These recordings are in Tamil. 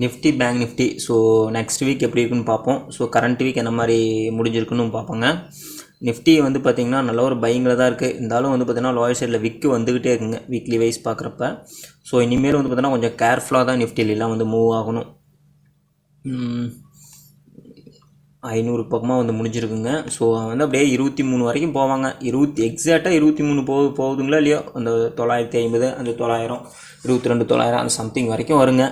Nifty bank Nifty so next week எப்படி இருக்குன்னு பார்ப்போம். ஸோ கரண்ட் வீக் என்ன மாதிரி முடிஞ்சிருக்குன்னு பார்ப்போங்க. நிஃப்டி வந்து பார்த்திங்கன்னா நல்ல ஒரு பையிங்கில் தான் இருக்குது. இருந்தாலும் வந்து பார்த்திங்கன்னா லோயர் சைடில் விக்கு வந்துக்கிட்டே இருக்குங்க வீக்லி வைஸ் பார்க்குறப்ப. ஸோ இனிமேல் வந்து பார்த்திங்கன்னா கொஞ்சம் கேர்ஃபுல்லாக தான் நிஃப்டிலாம் வந்து மூவ் ஆகணும். 500 பக்கமாக வந்து முடிஞ்சிருக்குங்க. ஸோ வந்து அப்படியே 23 வரைக்கும் போவாங்க. எக்ஸாக்டாக 23 போகுதுங்களா இல்லையோ, அந்த 950 அந்த 900 22,900 அந்த சம்திங் வரைக்கும் வருங்க.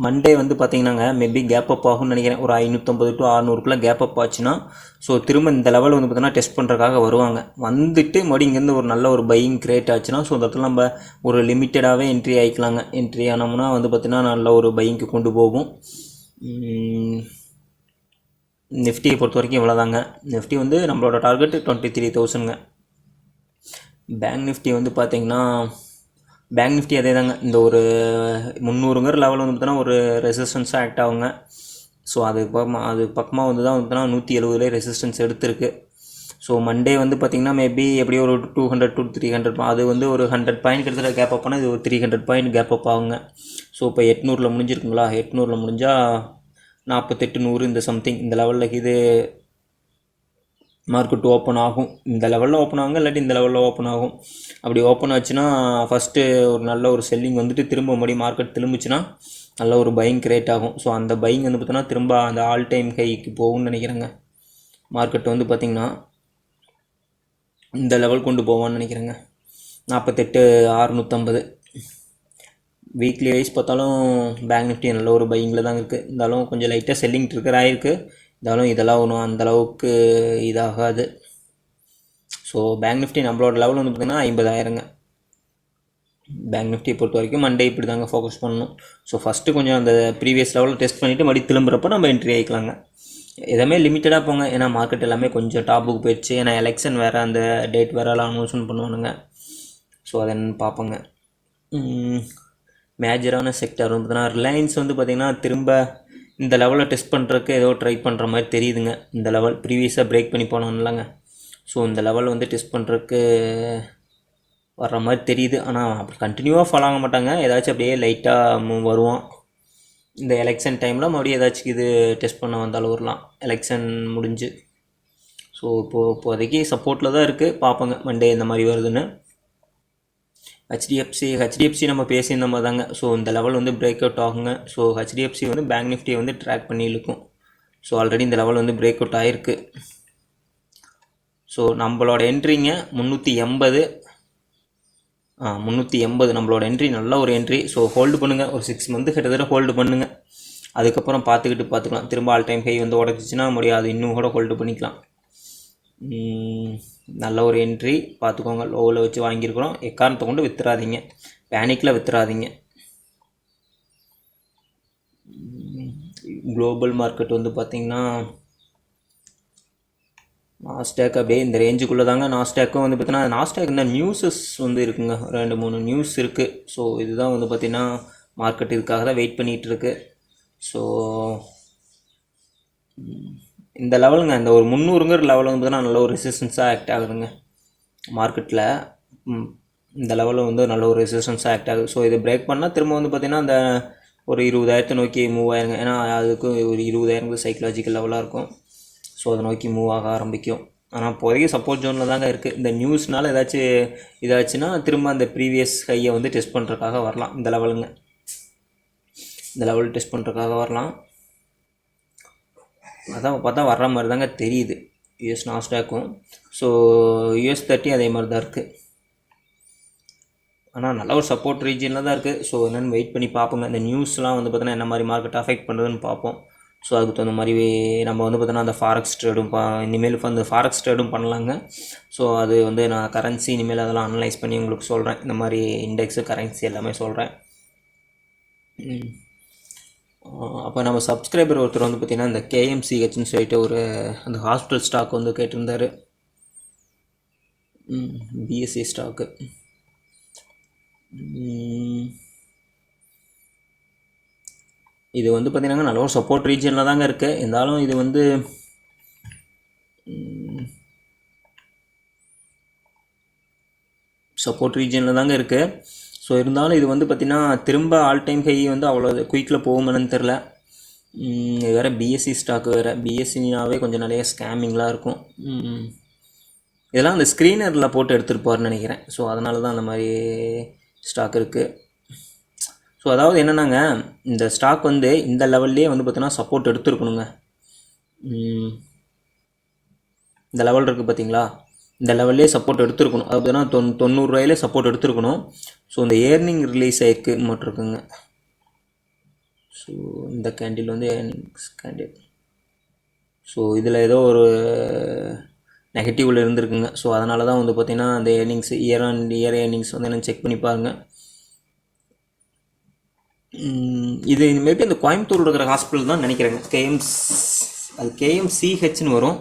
மண்டே வந்து பார்த்திங்கன்னாங்க மேபி கேப் அப் ஆகும்னு நினைக்கிறேன். ஒரு 550 to 600 கேப் அப் ஆச்சுன்னா ஸோ திரும்ப இந்த லெவல் வந்து பார்த்திங்கன்னா டெஸ்ட் பண்ணுறதுக்காக வருவாங்க. வந்துட்டு மறுபடியும் இங்கேருந்து ஒரு நல்ல ஒரு பையிங் கிரியேட் ஆச்சுன்னா ஸோ அந்த இடத்துல நம்ம ஒரு லிமிட்டடாகவே என்ட்ரி ஆகிக்கலாங்க. என்ட்ரி ஆனோம்னா வந்து பார்த்திங்கன்னா நல்ல ஒரு பையிங்க்கு கொண்டு போகும். நிஃப்டியை பொறுத்த வரைக்கும் இவ்வளோதாங்க. நிஃப்டி வந்து நம்மளோட டார்கெட் 23,000ங்க. பேங்க் நிஃப்டி வந்து பார்த்திங்கன்னா பேங்க் நிஃப்டி அதே தாங்க. இந்த ஒரு 300ங்கிற லெவல் வந்து பார்த்தோன்னா ஒரு ரெசிஸ்டன்ஸாக ஆக்ட் ஆகுங்க. ஸோ அது பக்கமாக வந்து தான் பார்த்தோன்னா 170 ரெசிஸ்டன்ஸ் எடுத்திருக்கு. ஸோ மண்டே வந்து பார்த்திங்கன்னா மேபி எப்படியும் ஒரு 200 to 300 அது வந்து ஒரு 100 பாயிண்ட் கிட்டத்தட்ட கேப் அப் ஆனால் இது ஒரு 300 பாயிண்ட் கேப் அப் ஆகுங்க. ஸோ இப்போ 800 முடிஞ்சிருக்குங்களா, 800 முடிஞ்சால் 48 100 இந்த சம்திங் இந்த லெவலில் இது மார்க்கெட் ஓப்பன் ஆகும். இந்த லெவலில் ஓப்பன் ஆகுங்க, இல்லாட்டி இந்த லெவலில் ஓப்பன் ஆகும். அப்படி ஓப்பன் ஆச்சுன்னா ஃபஸ்ட்டு ஒரு நல்ல ஒரு செல்லிங் வந்துட்டு திரும்ப மறுபடியும் மார்க்கெட் திரும்பிச்சுன்னா நல்ல ஒரு பையிங் கிரியேட் ஆகும். ஸோ அந்த பையிங் வந்து பார்த்தோன்னா திரும்ப அந்த ஆல் டைம் ஹைக்கு போகும்னு நினைக்கிறேங்க. மார்க்கெட் வந்து பார்த்திங்கன்னா இந்த லெவல் கொண்டு போவான்னு நினைக்கிறேங்க. 48,650 வீக்லி வைஸ் பார்த்தாலும் பேங்க் நிஃப்டி நல்ல ஒரு பையிங்கில் தான் இருக்குது. இருந்தாலும் கொஞ்சம் லைட்டாக செல்லிங் ட்ரிக்கர் ஆகிருக்கு. இருந்தாலும் இதெல்லாம் ஒன்றும் அந்தளவுக்கு இதாகாது. ஸோ பேங்க் நிஃப்டி நம்மளோட லெவல் வந்து பார்த்திங்கன்னா 50,000ங்க. பேங்க் நிஃப்டியை பொறுத்த வரைக்கும் மண்டே இப்படி தாங்க ஃபோக்கஸ் பண்ணணும். ஸோ ஃபஸ்ட்டு கொஞ்சம் அந்த ப்ரீவியஸ் லெவலில் டெஸ்ட் பண்ணிவிட்டு மறுபடியும் திரும்புகிறப்ப நம்ம என்ட்ரி ஆகிக்கலாங்க. எதுவுமே லிமிட்டடாக போங்க. ஏன்னா மார்க்கெட் எல்லாமே கொஞ்சம் டாப்புக்கு போயிடுச்சு. ஏன்னா எலெக்ஷன் வேறு அந்த டேட் வேறு எல்லாம் அனௌன்ஸ்மெண்ட் பண்ணுவானுங்க. ஸோ அதை பார்ப்போங்க. மேஜரான செக்டர் வந்து பார்த்தீங்கன்னா ரிலையன்ஸ் வந்து பார்த்திங்கன்னா திரும்ப இந்த லெவலில் டெஸ்ட் பண்ணுறதுக்கு ஏதோ ட்ரை பண்ணுற மாதிரி தெரியுதுங்க. இந்த லெவல் ப்ரீவியஸாக பிரேக் பண்ணி போனோம்லங்க. ஸோ இந்த லெவல் வந்து டெஸ்ட் பண்ணுறதுக்கு வர்ற மாதிரி தெரியுது. ஆனால் அப்படி கண்டினியூவாக ஃபாலோ ஆக மாட்டாங்க. ஏதாச்சும் அப்படியே லைட்டாக வருவோம். இந்த எலெக்ஷன் டைமில் மறுபடியும் ஏதாச்சும் இது டெஸ்ட் பண்ண வந்தாலும் வரலாம், எலெக்ஷன் முடிஞ்சு. ஸோ இப்போதைக்கு சப்போர்ட்டில் தான் இருக்குது. பார்ப்போங்க மண்டே இந்த மாதிரி வருதுன்னு. ஹெச்டிஎஃப்சி நம்ம பேசியிருந்த மாதிரி தாங்க. ஸோ இந்த லெவல் வந்து பிரேக் அவுட் ஆகுங்க. ஸோ ஹெச்டிஎஃப்சி வந்து பேங்க் நிஃப்டியை வந்து ட்ராக் பண்ணி இழுக்கும். ஸோ ஆல்ரெடி இந்த லெவல் வந்து பிரேக் அவுட் ஆகிருக்கு. ஸோ நம்மளோட என்ட்ரிங்க 380 நம்மளோட என்ட்ரி நல்ல ஒரு என்ட்ரி. ஸோ ஹோல்டு பண்ணுங்கள். ஒரு 6 மந்த்து கிட்டத்தட்ட ஹோல்டு பண்ணுங்கள். அதுக்கப்புறம் பார்த்துக்கலாம். திரும்ப ஆல் டைம் ஹை வந்து உடச்சிச்சின்னா முடியாது, இன்னும் கூட ஹோல்டு பண்ணிக்கலாம். நல்ல ஒரு என்ட்ரி பார்த்துக்கோங்க. லோவில் வச்சு வாங்கியிருக்கிறோம். எக்காரணத்தை கொண்டு வித்துறாதீங்க, பேனிக்கில் வித்துறாதீங்க. குளோபல் மார்க்கெட் வந்து பார்த்திங்கன்னா நாஸ்டாக் அப்படியே இந்த ரேஞ்சுக்குள்ளே தாங்க. நாஸ்டாக்கும் வந்து பார்த்திங்கன்னா நாஸ்டாக் இந்த நியூஸஸ் வந்து இருக்குங்க, 2-3 நியூஸ் இருக்குது. ஸோ இதுதான் வந்து பார்த்திங்கன்னா மார்க்கெட் இதுக்காக தான் வெயிட் பண்ணிகிட்டு இருக்கு. ஸோ இந்த லெவலுங்க, இந்த ஒரு 300ங்கிற லெவலில் வந்து பார்த்தீங்கன்னா நல்ல ஒரு ரெசிஸ்டன்ஸாக ஆக்ட் ஆகுதுங்க மார்க்கெட்டில். இந்த லெவலில் வந்து நல்ல ஒரு ரெசிஸ்டன்ஸாக ஆக்ட் ஆகுது. ஸோ இதை பிரேக் பண்ணால் திரும்ப வந்து பார்த்திங்கன்னா அந்த ஒரு 20,000 நோக்கி மூவ் ஆயிருங்க. ஏன்னா அதுக்கு ஒரு 20,000 சைக்கலாஜிக்கல் லெவலாக இருக்கும். ஸோ அதை நோக்கி மூவ் ஆக ஆரம்பிக்கும். ஆனால் இப்போதைக்கு சப்போர்ட் ஜோனில் தாங்க இருக்குது. இந்த நியூஸ்னால் ஏதாச்சும் இதாச்சுன்னா திரும்ப அந்த ப்ரீவியஸ் ஹையை வந்து டெஸ்ட் பண்ணுறதுக்காக வரலாம். இந்த லெவலுங்க, இந்த லெவல் டெஸ்ட் பண்ணுறதுக்காக வரலாம். அதான் பார்த்தா வர்ற மாதிரி தாங்க தெரியுது யூஎஸ் நாஸ்டாக்கும். ஸோ US30 அதே மாதிரி தான் இருக்குது. ஆனால் நல்ல ஒரு சப்போர்ட் ரீஜனில் தான் இருக்குது. ஸோ என்னென்னு வெயிட் பண்ணி பார்ப்போங்க. இந்த நியூஸ்லாம் வந்து பார்த்தோன்னா என்ன மாதிரி மார்க்கெட் அஃபெக்ட் பண்ணுறதுன்னு பார்ப்போம். ஸோ அதுக்கு தகுந்த மாதிரி நம்ம வந்து பார்த்தோன்னா அந்த ஃபாரெக்ஸ் ட்ரேடும் இனிமேல் அந்த ஃபாரெக்ஸ் ட்ரேடும் பண்ணலாங்க. ஸோ அது வந்து நான் கரன்சி இனிமேல் அதெல்லாம் அனலைஸ் பண்ணி உங்களுக்கு சொல்கிறேன். இந்த மாதிரி இண்டெக்ஸு கரன்சி எல்லாமே சொல்கிறேன். அப்போ நம்ம சப்ஸ்கிரைபர் ஒருத்தர் வந்து பார்த்திங்கன்னா இந்த KMCHன்னு சொல்லிட்டு ஒரு அந்த ஹாஸ்பிட்டல் ஸ்டாக் வந்து கேட்டிருந்தார். BSE stock. இது வந்து பார்த்திங்கன்னா நல்ல ஒரு சப்போர்ட் ரீஜனில் தாங்க இருக்குது. இருந்தாலும் இது வந்து சப்போர்ட் ரீஜனில் தாங்க இருக்குது. ஸோ இருந்தாலும் இது வந்து பார்த்திங்கன்னா திரும்ப ஆல் டைம் ஹை வந்து அவ்வளோ குயிக்கில் போகுமான்னு தெரில. இது வேறு பிஎஸ்சி ஸ்டாக்கு வேறு. பிஎஸ்சினாவே கொஞ்சம் நிறைய ஸ்கேமிங்லாம் இருக்கும். இதெல்லாம் அந்த ஸ்க்ரீனரில் போட்டு எடுத்துருப்பார்னு நினைக்கிறேன். ஸோ அதனால தான் அந்த மாதிரி ஸ்டாக் இருக்குது. ஸோ அதாவது என்னென்னாங்க, இந்த ஸ்டாக் வந்து இந்த லெவல்லே வந்து பார்த்திங்கன்னா சப்போர்ட் எடுத்துருக்கணுங்க. இந்த லெவல் இருக்குது பார்த்தீங்களா, இந்த லெவல்லே சப்போர்ட் எடுத்துருக்கணும். அது பார்த்தீங்கன்னா 90 ரூபாயிலே சப்போர்ட் எடுத்துருக்கணும். ஸோ இந்த ஏர்னிங் ரிலீஸ் ஆகிருக்கு மட்டுருக்குங்க. ஸோ இந்த கேண்டில் வந்து ஏர்னிங்ஸ் கேண்டில். ஸோ இதில் ஏதோ ஒரு நெகட்டிவில் இருந்திருக்குங்க. ஸோ அதனால தான் வந்து பார்த்திங்கன்னா அந்த earnings year and year earnings வந்து என்ன செக் பண்ணி பாருங்கள். இது மேபி அந்த கோயம்புத்தூர் இருக்கிற ஹாஸ்பிட்டல் தான் நினைக்கிறேங்க. அது கேஎம்சிஹெச்னு வரும்,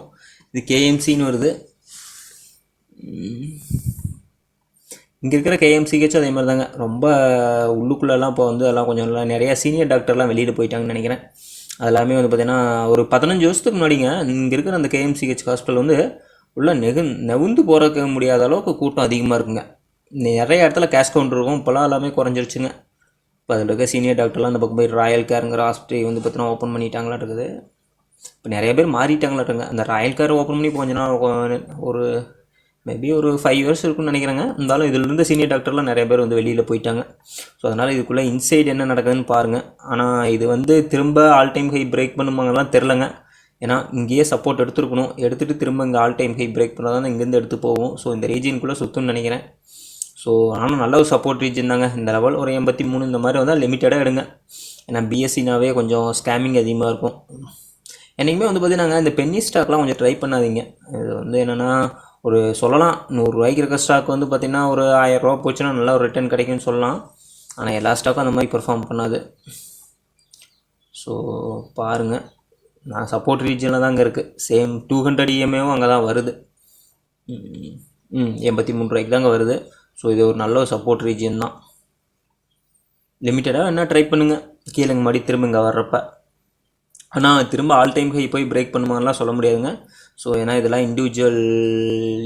இது கேஎம்சின்னு வருது. இங்கே இருக்கிற கேஎம்சிஹெச் அதே மாதிரி தாங்க. ரொம்ப உள்ளுக்குள்ளெல்லாம் இப்போ வந்து அதெல்லாம் கொஞ்சம் நிறையா சீனியர் டாக்டர்லாம் வெளியில் போயிட்டாங்கன்னு நினைக்கிறேன். அது எல்லாமே வந்து பார்த்திங்கன்னா ஒரு 15 வருஷத்துக்கு முன்னாடிங்க இங்கே இருக்கிற அந்த கேஎம்சிஹெச் ஹாஸ்பிட்டல் வந்து உள்ள நெவுந்து போகிறக்க முடியாத அளவுக்கு கூட்டம் அதிகமாக இருக்குங்க. நிறைய இடத்துல கேஷ் கவுண்டர் இருக்கும். இப்போலாம் எல்லாமே குறைஞ்சிருச்சுங்க. இப்போ அதில் இருக்க சீனியர் டாக்டர்லாம் அந்த பக்கம் போய் ராயல் கேருங்கிற ஹாஸ்பிட்டல் வந்து பார்த்தீங்கன்னா ஓப்பன் பண்ணிட்டாங்களா இருக்குது. இப்போ நிறைய பேர் மாறிட்டாங்களாட்டுங்க. அந்த ராயல் கேர் ஓப்பன் பண்ணி கொஞ்ச நாள் ஒரு மேபி ஒரு 5 இயர்ஸ் இருக்குன்னு நினைக்கிறேங்க. இருந்தாலும் இதில் இருந்த சீனியர் டாக்டர்லாம் நிறைய பேர் வந்து வெளியில் போயிட்டாங்க. ஸோ அதனால் இதுக்குள்ளே இன்சைட் என்ன நடக்குதுன்னு பாருங்கள். ஆனால் இது வந்து திரும்ப ஆல் டைம் ஹை பிரேக் பண்ணுவாங்கலாம் தெரிலங்க. ஏன்னா இங்கேயே சப்போர்ட் எடுத்துருக்கணும். எடுத்துகிட்டு திரும்ப இங்கே ஆல் டைம் ஹை பிரேக் பண்ணால் தான் இங்கேருந்து எடுத்து போகும். ஸோ இந்த ரீஜியனுக்குள்ளே சுற்றுன்னு நினைக்கிறேன். ஸோ ஆனால் நல்ல ஒரு சப்போர்ட் ரீஜன் தாங்க. இந்த லெவல் ஒரு 83 இந்த மாதிரி வந்தால் லிமிட்டடாக எடுங்க. ஏன்னா பிஎஸ்சினாவே கொஞ்சம் ஸ்கேமிங் அதிகமாக இருக்கும். என்றைக்குமே வந்து பார்த்தீங்கன்னா இந்த பென்னி ஸ்டாக்லாம் கொஞ்சம் ட்ரை பண்ணாதீங்க. இது வந்து என்னென்னா ஒரு சொல்லலாம் 100 ரூபாய்க்கு இருக்க ஸ்டாக் வந்து பார்த்திங்கன்னா ஒரு 1000 ரூபா போச்சுன்னா நல்லா ஒரு ரிட்டர்ன் கிடைக்கும்னு சொல்லலாம். ஆனால் எல்லா ஸ்டாக்கும் அந்த மாதிரி பெர்ஃபார்ம் பண்ணாது. ஸோ பாருங்கள், நான் சப்போர்ட் ரீஜனில் தாங்க இருக்குது. சேம் 200 EMAவும் அங்கே தான் வருது. 83 ரூபாய்க்கு தாங்க வருது. ஸோ இது ஒரு நல்ல ஒரு சப்போர்ட் ரீஜன் தான். லிமிட்டடாக என்ன ட்ரை பண்ணுங்கள் கீழேங்க மாதிரி திரும்ப இங்கே வர்றப்ப. ஆனால் திரும்ப ஆல் டைம் ஹை போய் பிரேக் பண்ணுமான்லாம் சொல்ல முடியாதுங்க. ஸோ ஏன்னா இதெல்லாம் இண்டிவிஜுவல்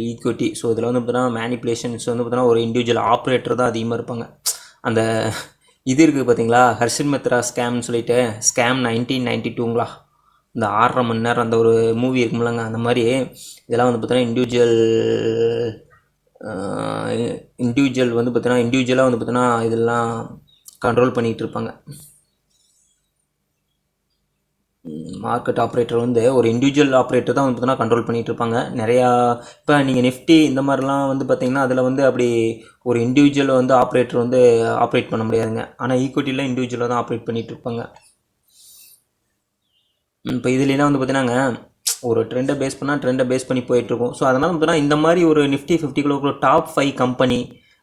ஈக்விட்டி. ஸோ இதில் வந்து பார்த்தீங்கன்னா மேனிப்புலேஷன்ஸ் வந்து பார்த்தீங்கன்னா ஒரு இண்டிவிஜுவல் ஆப்ரேட்டர் தான் அதிகமாக இருப்பாங்க. அந்த இது இருக்குது பார்த்தீங்களா, ஹர்ஷன் மெத்ரா ஸ்கேம்னு சொல்லிட்டு, ஸ்கேம் 1992ங்களா, இந்த 6.5 மணி நேரம் அந்த ஒரு மூவி இருக்குமில்லங்க, அந்த மாதிரி இதெல்லாம் வந்து பார்த்தீங்கன்னா இண்டிவிஜுவல் வந்து பார்த்தீங்கன்னா இண்டிவிஜுவலாக வந்து பார்த்தீங்கன்னா இதெல்லாம் கண்ட்ரோல் பண்ணிகிட்டு இருப்பாங்க. மார்க்கெட் ஆப்ரேட்டர் வந்து ஒரு இண்டிவிஜுவல் ஆப்ரேட்டர் தான் வந்து பார்த்தீங்கன்னா கண்ட்ரோல் பண்ணிகிட்டு இருப்பாங்க. நிறையா இப்போ நீங்கள் நிஃப்டி இந்த மாதிரிலாம் வந்து பார்த்திங்கன்னா அதில் வந்து அப்படி ஒரு இண்டிவிஜுவல் வந்து ஆப்ரேட்டர் வந்து ஆப்ரேட் பண்ண முடியாதுங்க. ஆனால் ஈக்விட்டியில் இண்டிவிஜுவலாக தான் ஆப்ரேட் பண்ணிகிட்டு இருப்பாங்க. இப்போ இதுலாம் வந்து பார்த்தீங்கன்னாங்க ஒரு ட்ரெண்டை பேஸ் பண்ணால் ட்ரெண்டை பேஸ் பண்ணி போயிட்டுருக்கும். ஸோ அதனால் பார்த்தீங்கன்னா இந்த மாதிரி ஒரு நிஃப்டி 50 டாப் 5 கம்பெனி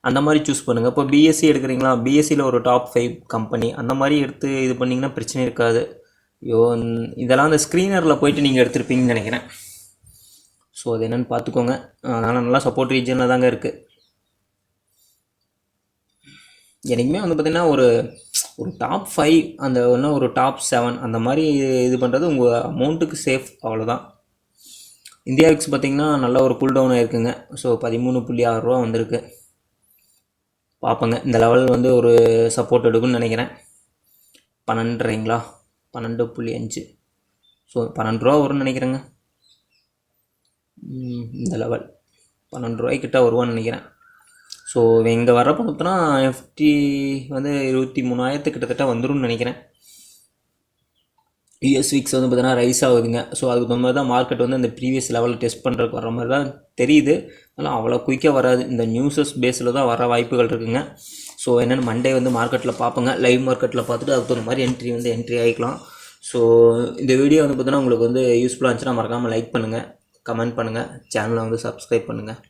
அந்த மாதிரி சூஸ் பண்ணுங்கள். இப்போ பிஎஸ்சி எடுக்கிறீங்களா, பிஎஸ்சியில் ஒரு டாப் 5 கம்பெனி அந்த மாதிரி எடுத்து இது பண்ணிங்கன்னா பிரச்சனை இருக்காது. ஐயோ, இதெல்லாம் அந்த ஸ்க்ரீனரில் போய்ட்டு நீங்கள் எடுத்துருப்பீங்கன்னு நினைக்கிறேன். ஸோ அது என்னென்னு பார்த்துக்கோங்க. அதனால் நல்லா சப்போர்ட் ரீஜனில் தாங்க இருக்குது. எனக்குமே வந்து பார்த்திங்கன்னா ஒரு டாப் 5 அந்த ஒன்று ஒரு டாப் 7 அந்த மாதிரி இது பண்ணுறது உங்கள் அமௌண்ட்டுக்கு சேஃப், அவ்வளோதான். இந்தியா விக்ஸ் பார்த்திங்கன்னா நல்ல ஒரு கூல் டவுன் ஆகிருக்குங்க. ஸோ 13.6 ரூபா வந்திருக்கு. பார்ப்போங்க, இந்த லெவல் வந்து ஒரு சப்போர்ட் எடுக்குன்னு நினைக்கிறேன். 12.5ங்களா, 12.5. ஸோ 12 ரூபா வரும்னு நினைக்கிறேங்க. இந்த லெவல் 12 ரூபாய்க்கிட்ட வருவான்னு நினைக்கிறேன். ஸோ இங்கே வர்றப்போ பார்த்தோன்னா எஃப்டி வந்து 23,000 கிட்டத்தட்ட வந்துடும் நினைக்கிறேன். யூஎஸ் விக்ஸ் வந்து பார்த்தீங்கன்னா ரைஸ் ஆகுதுங்க. ஸோ அதுக்கு தகுந்த மாதிரி தான் மார்க்கெட் வந்து அந்த ப்ரீவியஸ் லெவலில் டெஸ்ட் பண்ணுறதுக்கு வர மாதிரி தான் தெரியுது. அதனால் அவ்வளோ குயிக்காக வராது. இந்த நியூஸஸ் பேஸில் தான் வர வாய்ப்புகள் இருக்குங்க. ஸோ என்னென்னு மண்டே வந்து மார்க்கெட்டில் பார்ப்போங்க. லைவ் மார்க்கெட்டில் பார்த்துட்டு அதுக்கு தகுந்த மாதிரி என்ட்ரி ஆகிக்கலாம். ஸோ இந்த வீடியோ வந்து பார்த்தீங்கன்னா உங்களுக்கு வந்து யூஸ்ஃபுல்லாக இருந்துச்சுன்னா மறக்காமல் லைக் பண்ணுங்கள், கமெண்ட் பண்ணுங்கள், சேனலை வந்து சப்ஸ்கிரைப் பண்ணுங்கள்.